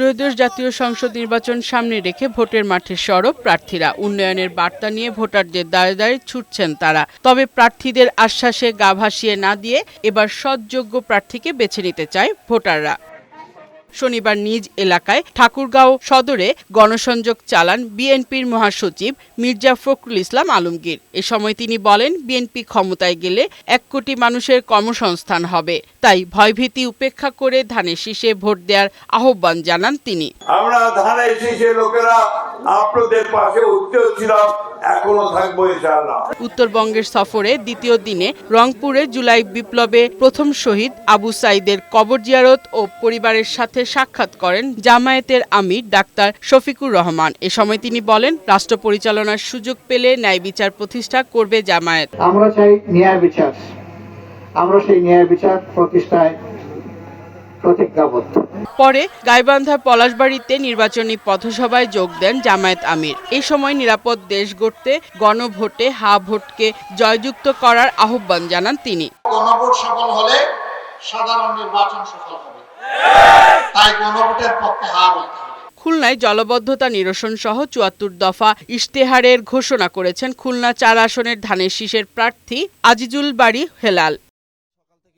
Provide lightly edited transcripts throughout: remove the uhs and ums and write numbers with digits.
ত্রয়োদশ জাতীয় সংসদ নির্বাচন সামনে রেখে ভোটের মাঠে সরব প্রার্থীরা। উন্নয়নের বার্তা নিয়ে ভোটারদের দ্বারে দ্বারে ছুটছেন তারা। তবে প্রার্থীদের আশ্বাসে গা ভাসিয়ে না দিয়ে এবার সৎযোগ্য প্রার্থীকে বেছে নিতে চায় ভোটাররা। শনিবার নিজ এলাকায় ঠাকুরগাঁও সদরে গণসংযোগ চালান বিএনপির মহাসচিব মির্জা ফখরুল ইসলাম আলমগীর। এ সময় তিনি বলেন, বিএনপি ক্ষমতায় গেলে ১ কোটি মানুষের কর্মসংস্থান হবে। তাই ভয়ভীতি উপেক্ষা করে ধানের শীষে ভোট দেওয়ার আহ্বান জানান তিনি। আমরা ধানের শীষে লোকেরা আপনাদের পাশে উঠতেছিলাম, এখনো থাকবো ইনশাআল্লাহ। উত্তরবঙ্গের সফরে দ্বিতীয় দিনে রংপুরে জুলাই বিপ্লবে প্রথম শহীদ আবু সাঈদের কবর জিয়ারত ও পরিবারের সাথে সাক্ষাৎ করেন জামায়াতের আমির ডাক্তার শফিকুর রহমান। এ সময় তিনি বলেন, রাষ্ট্র পরিচালনার সুযোগ পেলে ন্যায় বিচার প্রতিষ্ঠা করবে জামায়াত। আমরা চাই ন্যায় বিচার, আমরা সেই ন্যায় বিচার প্রতিষ্ঠায় প্রতিজ্ঞাবদ্ধ। পরে গাইবান্ধার পলাশবাড়ীতে নির্বাচনী পথসভায় যোগ দেন জামায়াত আমির। এই সময় নিরাপদ দেশ গড়তে গণভোটে হা ভোটকে জয়যুক্ত করার আহ্বান জানান তিনি। গণভোট সফল হলে সাধারণ নির্বাচন সফল হবে, তাই গণভোটের পক্ষে হা বলতে হবে। খুলনায় জলাবদ্ধতা নিরসন সহ ৭৪ দফা ইশতেহারের ঘোষণা করেছেন খুলনা ৪ আসনের ধানের শীষের প্রার্থী আজিজুল বারী হেলাল।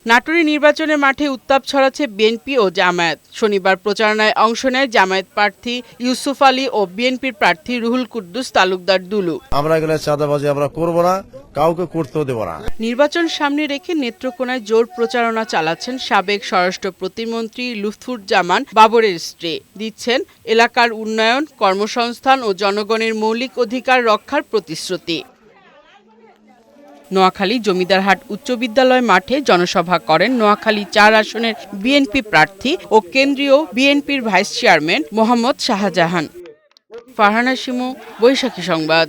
নাটোরে নির্বাচনের মাঠে উত্তাপ ছড়াচ্ছে বিএনপি ও জামায়াত। শনিবার প্রচারণায় অংশ নেয় জামায়াত প্রার্থী ইউসুফ আলী ও বিএনপির প্রার্থী রুহুল কুদ্দুস তালুকদার দুলু। আমরা এগুলো চাঁদাবাজি আমরা করব না, কাউকে করতেও দেব না। নির্বাচন সামনে রেখে নেত্রকোনায় জোর প্রচারণা চালাচ্ছেন সাবেক স্বরাষ্ট্র প্রতিমন্ত্রী লুৎফুজ্জামান বাবরের স্ত্রী। দিচ্ছেন এলাকার উন্নয়ন, কর্মসংস্থান ও জনগণের মৌলিক অধিকার রক্ষার প্রতিশ্রুতি। নোয়াখালী জমিদারহাট উচ্চ বিদ্যালয় মাঠে জনসভা করেন নোয়াখালী ৪ আসনের বিএনপি প্রার্থী ও কেন্দ্রীয় বিএনপির ভাইস চেয়ারম্যান মোহাম্মদ শাহজাহান। ফারহানা শিমু, বৈশাখী সংবাদ।